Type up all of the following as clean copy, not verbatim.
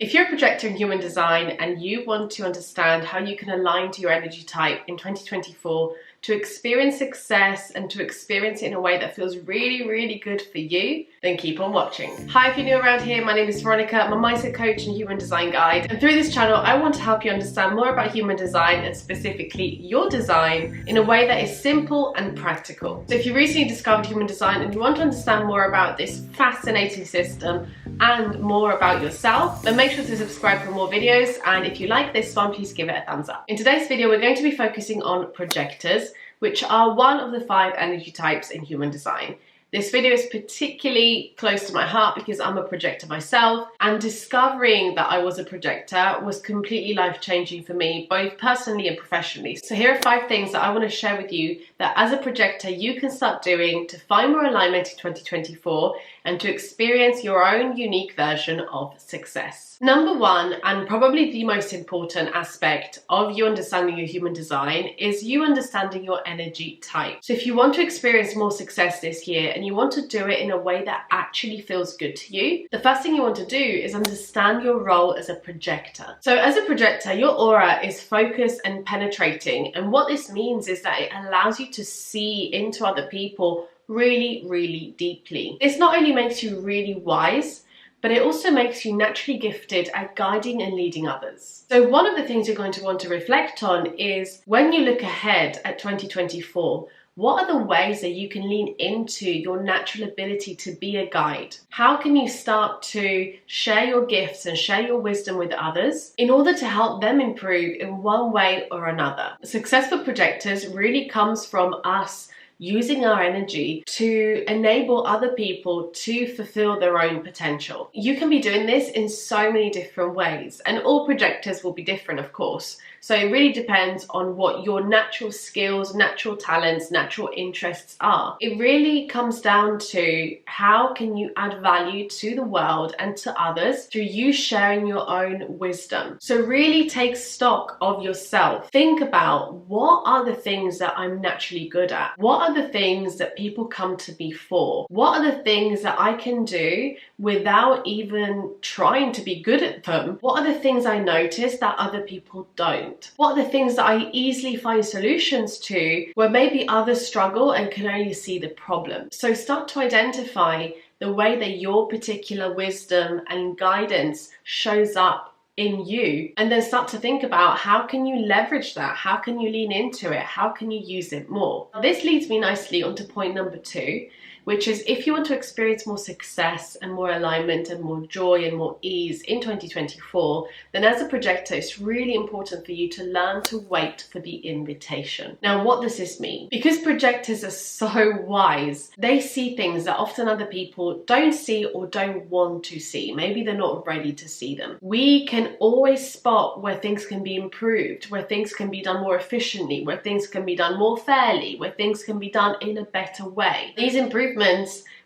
If you're a projector in human design and you want to understand how you can align to your energy type in 2024 to experience success and to experience it in a way that feels really good for you, then keep on watching. Hi, if you're new around here, my name is Veronica. I'm a mindset coach and human design guide. And through this channel, I want to help you understand more about human design and specifically your design in a way that is simple and practical. So if you recently discovered human design and you want to understand more about this fascinating system and more about yourself, then make sure to subscribe for more videos. And if you like this one, please give it a thumbs up. In today's video, we're going to be focusing on projectors, which are one of the 5 energy types in human design. This video is particularly close to my heart because I'm a projector myself, and discovering that I was a projector was completely life-changing for me, both personally and professionally. So here are 5 things that I want to share with you that as a projector you can start doing to find more alignment in 2024 and to experience your own unique version of success. Number 1, and probably the most important aspect of you understanding your human design, is you understanding your energy type. So if you want to experience more success this year and you want to do it in a way that actually feels good to you, the first thing you want to do is understand your role as a projector. So as a projector, your aura is focused and penetrating, and what this means is that it allows you to see into other people really deeply. This not only makes you really wise, but it also makes you naturally gifted at guiding and leading others. So one of the things you're going to want to reflect on is, when you look ahead at 2024, what are the ways that you can lean into your natural ability to be a guide? How can you start to share your gifts and share your wisdom with others in order to help them improve in one way or another? Successful projectors really comes from us using our energy to enable other people to fulfill their own potential. You can be doing this in so many different ways, and all projectors will be different, of course. So it really depends on what your natural skills, natural talents, natural interests are. It really comes down to how can you add value to the world and to others through you sharing your own wisdom. So really take stock of yourself. Think about, what are the things that I'm naturally good at? What are the things that people come to me for? What are the things that I can do without even trying to be good at them? What are the things I notice that other people don't? What are the things that I easily find solutions to where maybe others struggle and can only see the problem? So start to identify the way that your particular wisdom and guidance shows up in you, and then start to think about, how can you leverage that? How can you lean into it? How can you use it more? This leads me nicely onto point number 2, which is, if you want to experience more success and more alignment and more joy and more ease in 2024, then as a projector, it's really important for you to learn to wait for the invitation. Now, what does this mean? Because projectors are so wise, they see things that often other people don't see or don't want to see. Maybe they're not ready to see them. We can always spot where things can be improved, where things can be done more efficiently, where things can be done more fairly, where things can be done in a better way. These improvements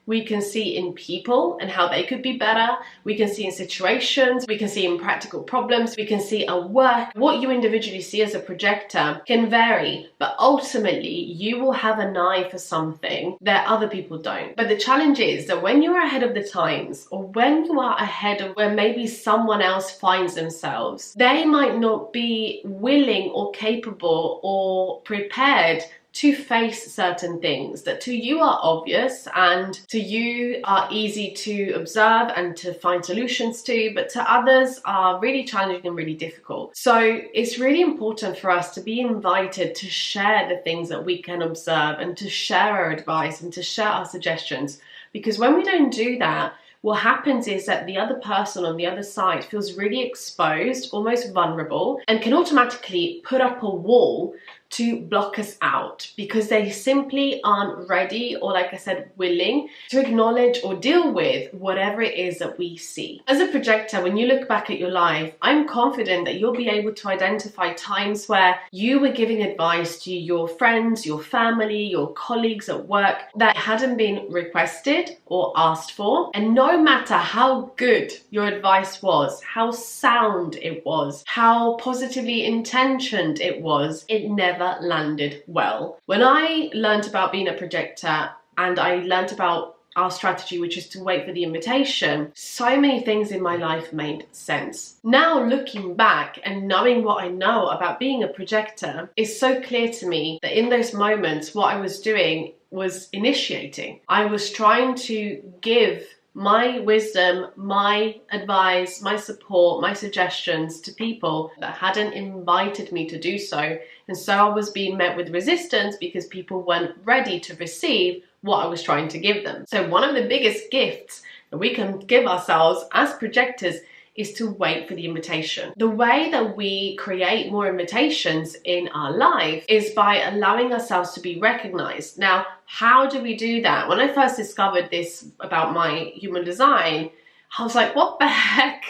we can see in people and how they could be better. We can see in situations, we can see in practical problems, we can see at work. What you individually see as a projector can vary, but ultimately you will have an eye for something that other people don't. But the challenge is that when you're ahead of the times, or when you are ahead of where maybe someone else finds themselves, they might not be willing or capable or prepared to face certain things that to you are obvious and to you are easy to observe and to find solutions to, but to others are really challenging and really difficult. So it's really important for us to be invited to share the things that we can observe and to share our advice and to share our suggestions, because when we don't do that, what happens is that the other person on the other side feels really exposed, almost vulnerable, and can automatically put up a wall to block us out because they simply aren't ready or, like I said, willing to acknowledge or deal with whatever it is that we see. As a projector, when you look back at your life, I'm confident that you'll be able to identify times where you were giving advice to your friends, your family, your colleagues at work that hadn't been requested or asked for. And no matter how good your advice was, how sound it was, how positively intentioned it was, it never landed well. When I learned about being a projector and I learned about our strategy, which is to wait for the invitation, so many things in my life made sense. Now looking back and knowing what I know about being a projector, it's so clear to me that in those moments what I was doing was initiating. I was trying to give my wisdom, my advice, my support, my suggestions to people that hadn't invited me to do so. And so I was being met with resistance because people weren't ready to receive what I was trying to give them. So one of the biggest gifts that we can give ourselves as projectors is to wait for the invitation. The way that we create more invitations in our life is by allowing ourselves to be recognized. Now, how do we do that? When I first discovered this about my human design, I was like, what the heck?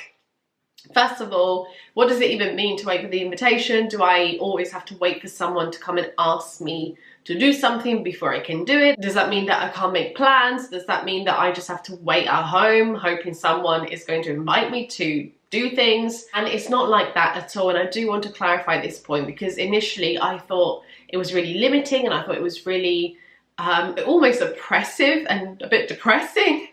First of all, what does it even mean to wait for the invitation? Do I always have to wait for someone to come and ask me to do something before I can do it? Does that mean that I can't make plans? Does that mean that I just have to wait at home hoping someone is going to invite me to do things? And it's not like that at all. And I do want to clarify this point because initially I thought it was really limiting and I thought it was really almost oppressive and a bit depressing,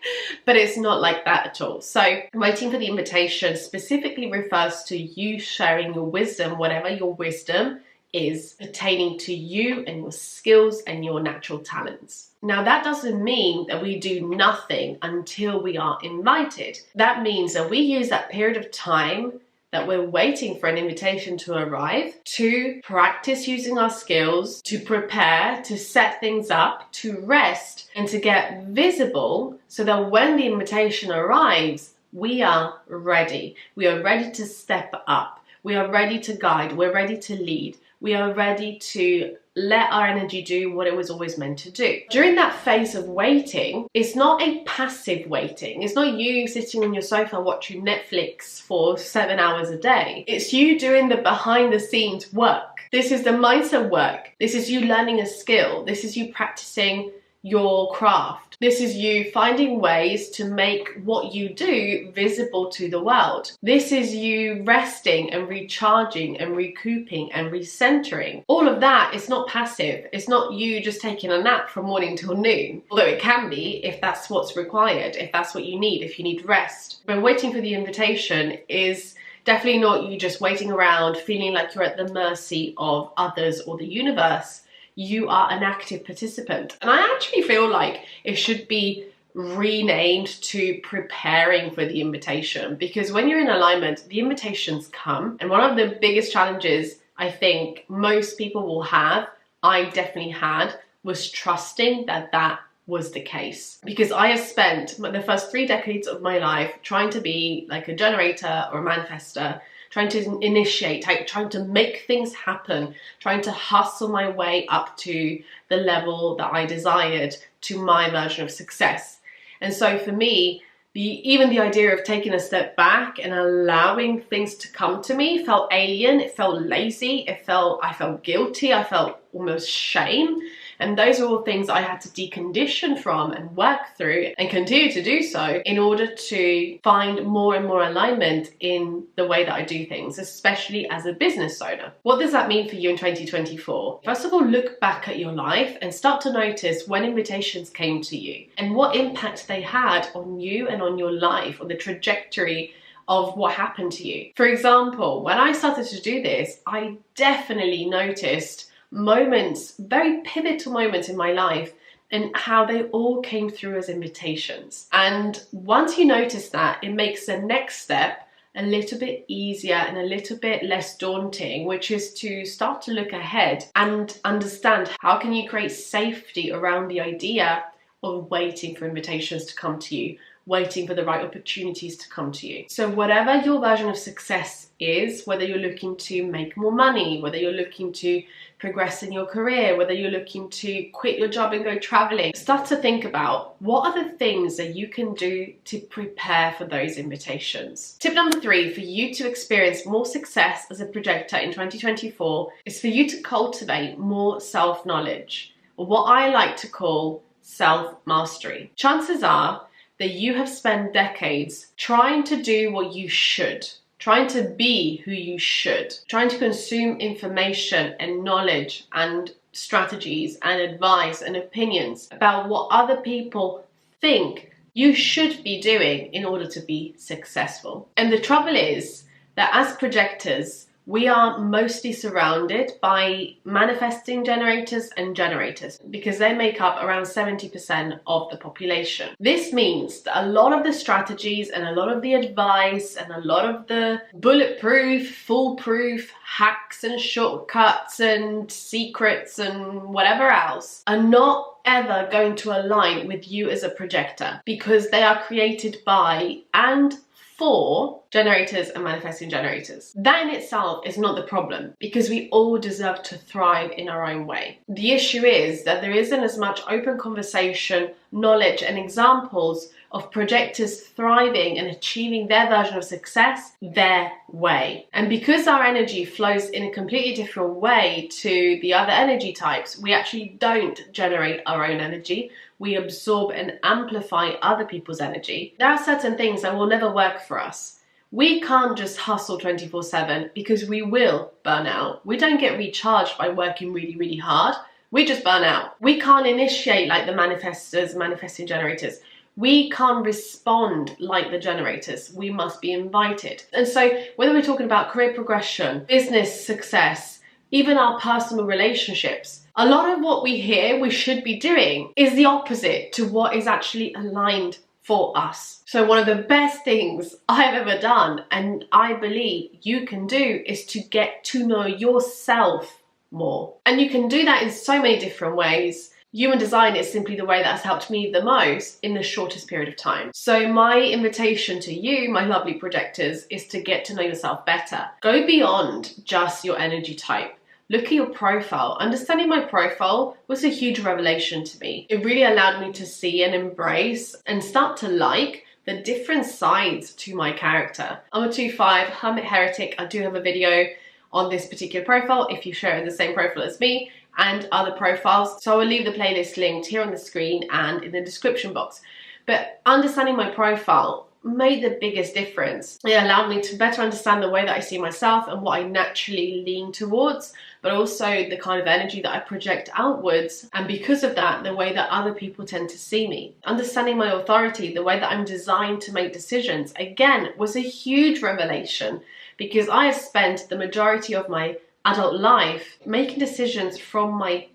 but it's not like that at all. So waiting for the invitation specifically refers to you sharing your wisdom, whatever your wisdom is pertaining to you and your skills and your natural talents. Now, that doesn't mean that we do nothing until we are invited. That means that we use that period of time that we're waiting for an invitation to arrive to practice using our skills, to prepare, to set things up, to rest, and to get visible so that when the invitation arrives, we are ready. We are ready to step up. We are ready to guide. We're ready to lead. We are ready to let our energy do what it was always meant to do. During that phase of waiting, it's not a passive waiting. It's not you sitting on your sofa watching Netflix for 7 hours a day. It's you doing the behind the scenes work. This is the mindset work. This is you learning a skill. This is you practicing your craft. This is you finding ways to make what you do visible to the world. This is you resting and recharging and recouping and recentering. All of that is not passive. It's not you just taking a nap from morning till noon, although it can be if that's what's required, if that's what you need, if you need rest. But waiting for the invitation is definitely not you just waiting around feeling like you're at the mercy of others or the universe. You are an active participant. And I actually feel like it should be renamed to preparing for the invitation, because when you're in alignment, the invitations come. And one of the biggest challenges I think most people will have, I definitely had, was trusting that that was the case. Because I have spent the first 3 decades of my life trying to be like a generator or a manifester, trying to initiate, trying to make things happen, trying to hustle my way up to the level that I desired, to my version of success. And so for me, even the idea of taking a step back and allowing things to come to me felt alien, it felt lazy, I felt guilty, I felt almost shame. And those are all things I had to decondition from and work through and continue to do so in order to find more and more alignment in the way that I do things, especially as a business owner. What does that mean for you in 2024? First of all, look back at your life and start to notice when invitations came to you and what impact they had on you and on your life, on the trajectory of what happened to you. For example, when I started to do this, I definitely noticed moments, very pivotal moments in my life, and how they all came through as invitations. And once you notice that, it makes the next step a little bit easier and a little bit less daunting, which is to start to look ahead and understand how can you create safety around the idea of waiting for invitations to come to you, waiting for the right opportunities to come to you. So whatever your version of success is, whether you're looking to make more money, whether you're looking to progress in your career, whether you're looking to quit your job and go traveling, start to think about what are the things that you can do to prepare for those invitations. Tip number 3 for you to experience more success as a projector in 2024 is for you to cultivate more self-knowledge, or what I like to call self-mastery. Chances are that you have spent decades trying to do what you should, trying to be who you should, trying to consume information and knowledge and strategies and advice and opinions about what other people think you should be doing in order to be successful. And the trouble is that as projectors, we are mostly surrounded by manifesting generators and generators because they make up around 70% of the population. This means that a lot of the strategies and a lot of the advice and a lot of the bulletproof, foolproof hacks and shortcuts and secrets and whatever else are not ever going to align with you as a projector because they are created by and for generators and manifesting generators. That in itself is not the problem because we all deserve to thrive in our own way. The issue is that there isn't as much open conversation, knowledge and examples of projectors thriving and achieving their version of success their way. And because our energy flows in a completely different way to the other energy types, we actually don't generate our own energy. We absorb and amplify other people's energy. There are certain things that will never work for us. We can't just hustle 24/7 because we will burn out. We don't get recharged by working really, really hard. We just burn out. We can't initiate like the manifestors, manifesting generators. We can't respond like the generators. We must be invited. And so whether we're talking about career progression, business success, even our personal relationships, a lot of what we hear we should be doing is the opposite to what is actually aligned for us. So one of the best things I've ever done, and I believe you can do, is to get to know yourself more. And you can do that in so many different ways. Human design is simply the way that has helped me the most in the shortest period of time. So my invitation to you, my lovely projectors, is to get to know yourself better. Go beyond just your energy type. Look at your profile. Understanding my profile was a huge revelation to me. It really allowed me to see and embrace and start to like the different sides to my character. I'm a 2/5 hermit heretic. I do have a video on this particular profile if you share the same profile as me and other profiles. So I will leave the playlist linked here on the screen and in the description box. But understanding my profile made the biggest difference. It allowed me to better understand the way that I see myself and what I naturally lean towards, but also the kind of energy that I project outwards, and because of that, the way that other people tend to see me. Understanding my authority, the way that I'm designed to make decisions, again, was a huge revelation because I have spent the majority of my adult life making decisions from my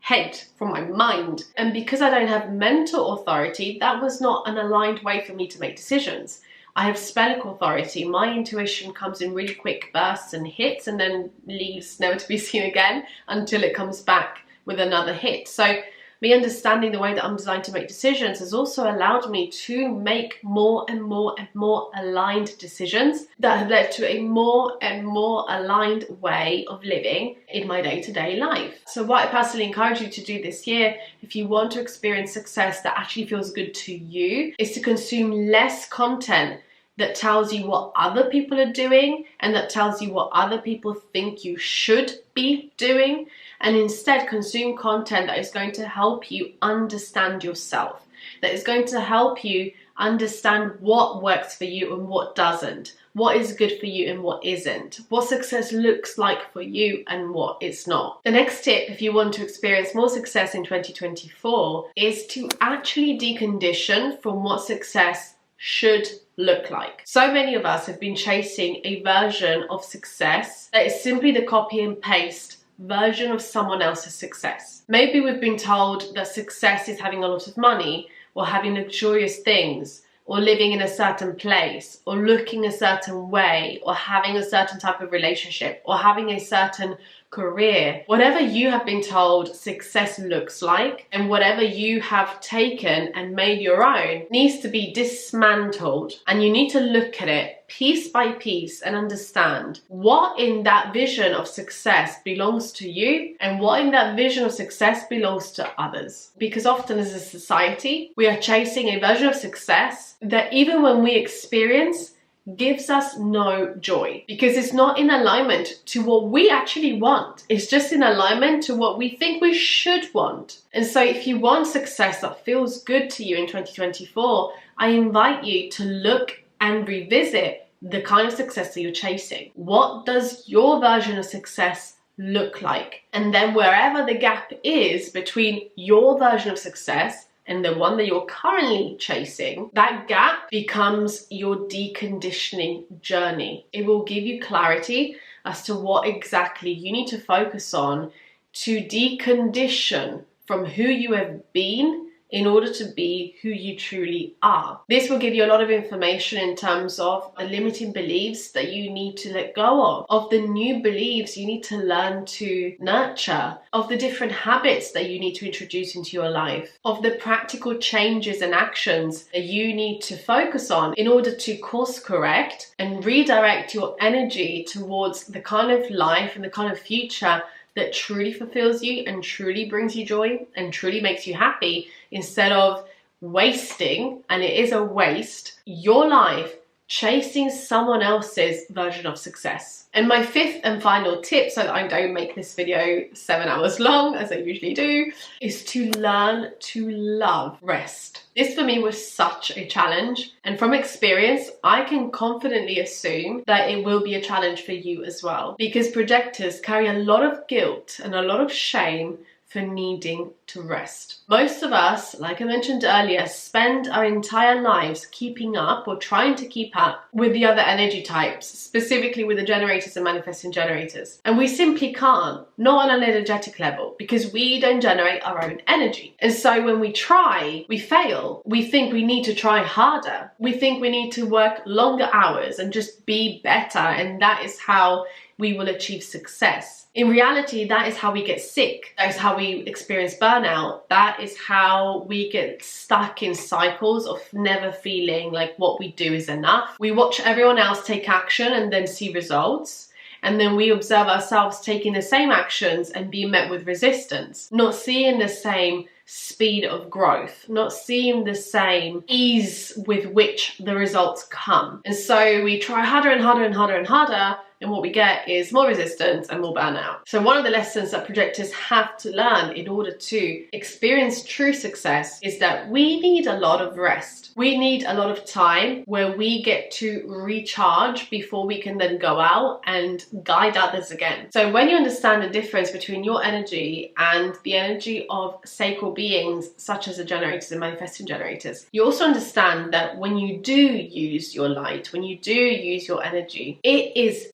head, from my mind. And because I don't have mental authority, that was not an aligned way for me to make decisions. I have spheric authority. My intuition comes in really quick bursts and hits and then leaves never to be seen again until it comes back with another hit. So me understanding the way that I'm designed to make decisions has also allowed me to make more and more and more aligned decisions that have led to a more and more aligned way of living in my day-to-day life. So what I personally encourage you to do this year, if you want to experience success that actually feels good to you, is to consume less content that tells you what other people are doing and that tells you what other people think you should be doing, and instead consume content that is going to help you understand yourself, that is going to help you understand what works for you and what doesn't, what is good for you and what isn't, what success looks like for you and what it's not. The next tip, if you want to experience more success in 2024, is to actually decondition from what success should look like. So many of us have been chasing a version of success that is simply the copy and paste version of someone else's success. Maybe we've been told that success is having a lot of money or having luxurious things or living in a certain place or looking a certain way or having a certain type of relationship or having a certain career. Whatever you have been told success looks like and whatever you have taken and made your own needs to be dismantled, and you need to look at it piece by piece and understand what in that vision of success belongs to you and what in that vision of success belongs to others. Because often as a society, we are chasing a version of success that even when we experience gives us no joy because it's not in alignment to what we actually want. It's just in alignment to what we think we should want. And so if you want success that feels good to you in 2024, I invite you to look and revisit the kind of success that you're chasing. What does your version of success look like? And then wherever the gap is between your version of success and the one that you're currently chasing, that gap becomes your deconditioning journey. It will give you clarity as to what exactly you need to focus on to decondition from who you have been in order to be who you truly are. This will give you a lot of information in terms of the limiting beliefs that you need to let go of the new beliefs you need to learn to nurture, of the different habits that you need to introduce into your life, of the practical changes and actions that you need to focus on in order to course correct and redirect your energy towards the kind of life and the kind of future that truly fulfills you and truly brings you joy and truly makes you happy, instead of wasting, and it is a waste, your life chasing someone else's version of success. And my fifth and final tip, so that I don't make this video 7 hours long as I usually do, is to learn to love rest. This for me was such a challenge, and from experience I can confidently assume that it will be a challenge for you as well, because projectors carry a lot of guilt and a lot of shame for needing to rest. Most of us, like I mentioned earlier, spend our entire lives keeping up or trying to keep up with the other energy types, specifically with the generators and manifesting generators. And we simply can't, not on an energetic level, because we don't generate our own energy. And so when we try, we fail. We think we need to try harder. We think we need to work longer hours and just be better, and that is how we will achieve success. In reality, that is how we get sick. That is how we experience burnout. That is how we get stuck in cycles of never feeling like what we do is enough. We watch everyone else take action and then see results. And then we observe ourselves taking the same actions and being met with resistance, not seeing the same speed of growth, not seeing the same ease with which the results come. And so we try harder and harder and harder and harder, and what we get is more resistance and more burnout. So one of the lessons that projectors have to learn in order to experience true success is that we need a lot of rest. We need a lot of time where we get to recharge before we can then go out and guide others again. So when you understand the difference between your energy and the energy of sacral beings such as the generators and manifesting generators, you also understand that when you do use your light, when you do use your energy, it is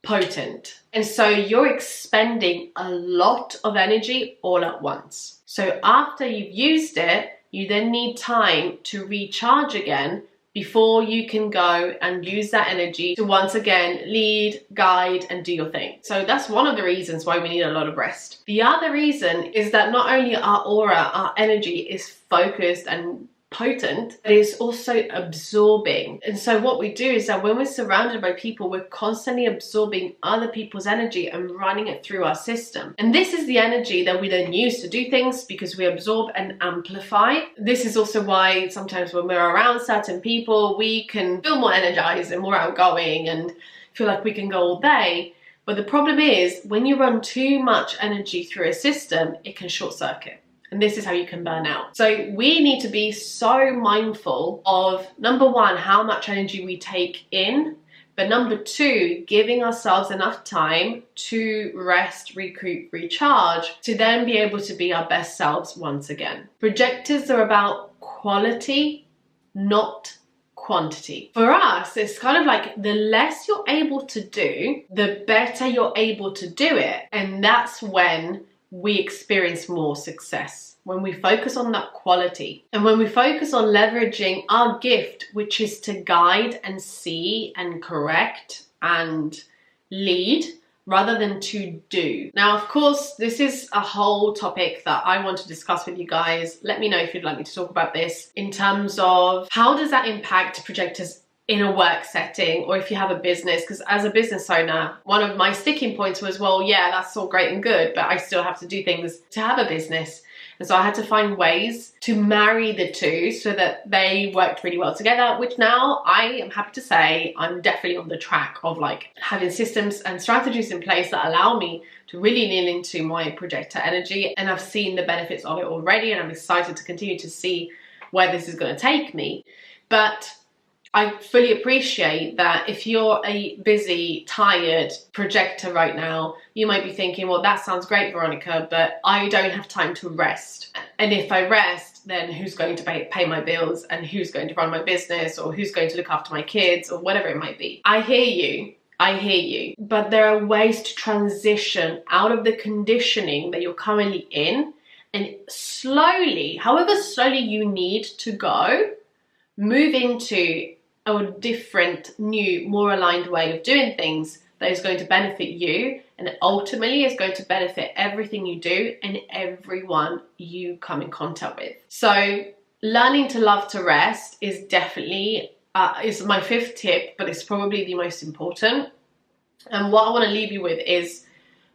potent. And so you're expending a lot of energy all at once. So after you've used it, you then need time to recharge again before you can go and use that energy to once again lead, guide, and do your thing. So that's one of the reasons why we need a lot of rest. The other reason is that not only our aura, our energy is focused and potent, but it's also absorbing. And so what we do is that when we're surrounded by people, we're constantly absorbing other people's energy and running it through our system. And this is the energy that we then use to do things, because we absorb and amplify. This is also why sometimes when we're around certain people, we can feel more energized and more outgoing and feel like we can go all day. But the problem is, when you run too much energy through a system, it can short circuit. And this is how you can burn out. So we need to be so mindful of, number one, how much energy we take in, but number two, giving ourselves enough time to rest, recoup, recharge, to then be able to be our best selves once again. Projectors are about quality, not quantity. For us, it's kind of like the less you're able to do, the better you're able to do it. And that's when we experience more success, when we focus on that quality and when we focus on leveraging our gift, which is to guide and see and correct and lead rather than to do. Now, of course, this is a whole topic that I want to discuss with you guys. Let me know if you'd like me to talk about this in terms of how does that impact projectors in a work setting, or if you have a business, because as a business owner, one of my sticking points was, well, yeah, that's all great and good, but I still have to do things to have a business. And so I had to find ways to marry the two so that they worked really well together, which now I am happy to say I'm definitely on the track of like having systems and strategies in place that allow me to really lean into my projector energy. And I've seen the benefits of it already, and I'm excited to continue to see where this is going to take me. But I fully appreciate that if you're a busy, tired projector right now, you might be thinking, well, that sounds great, Veronica, but I don't have time to rest. And if I rest, then who's going to pay my bills, and who's going to run my business, or who's going to look after my kids, or whatever it might be. I hear you. I hear you. But there are ways to transition out of the conditioning that you're currently in, and slowly, however slowly you need to go, move into a different, new, more aligned way of doing things that is going to benefit you, and ultimately is going to benefit everything you do and everyone you come in contact with. So learning to love to rest is definitely is my 5th tip, but it's probably the most important. And what I want to leave you with is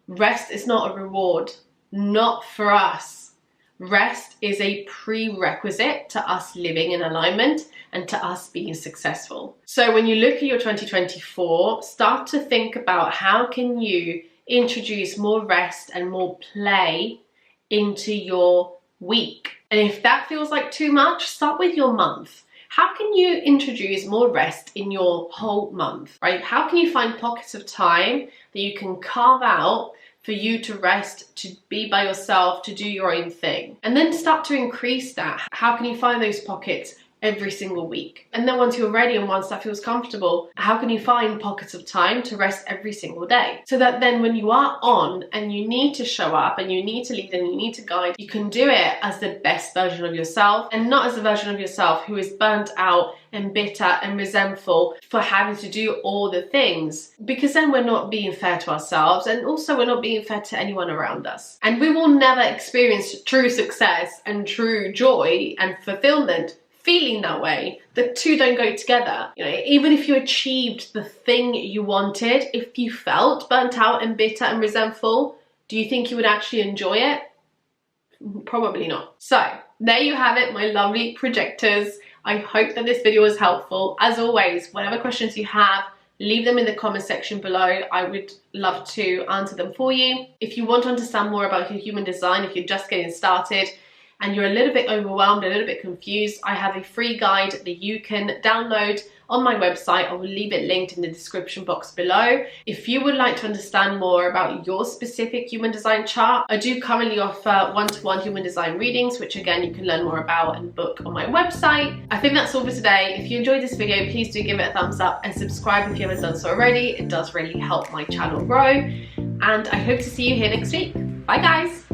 rest is not a reward, not for us. Rest is a prerequisite to us living in alignment and to us being successful. So when you look at your 2024, start to think about how can you introduce more rest and more play into your week. And if that feels like too much, start with your month. How can you introduce more rest in your whole month, right? How can you find pockets of time that you can carve out for you to rest, to be by yourself, to do your own thing? And then start to increase that. How can you find those pockets every single week? And then once you're ready and once that feels comfortable, how can you find pockets of time to rest every single day? So that then when you are on and you need to show up and you need to lead and you need to guide, you can do it as the best version of yourself, and not as the version of yourself who is burnt out and bitter and resentful for having to do all the things. Because then we're not being fair to ourselves, and also we're not being fair to anyone around us. And we will never experience true success and true joy and fulfillment feeling that way. The two don't go together. You know, even if you achieved the thing you wanted, if you felt burnt out and bitter and resentful, do you think you would actually enjoy it? Probably not. So there you have it, my lovely projectors. I hope that this video was helpful. As always, whatever questions you have, leave them in the comment section below. I would love to answer them for you. If you want to understand more about your human design, if you're just getting started and you're a little bit overwhelmed, a little bit confused, I have a free guide that you can download on my website. I will leave it linked in the description box below. If you would like to understand more about your specific human design chart, I do currently offer one-to-one human design readings, which again, you can learn more about and book on my website. I think that's all for today. If you enjoyed this video, please do give it a thumbs up and subscribe if you haven't done so already. It does really help my channel grow. And I hope to see you here next week. Bye guys.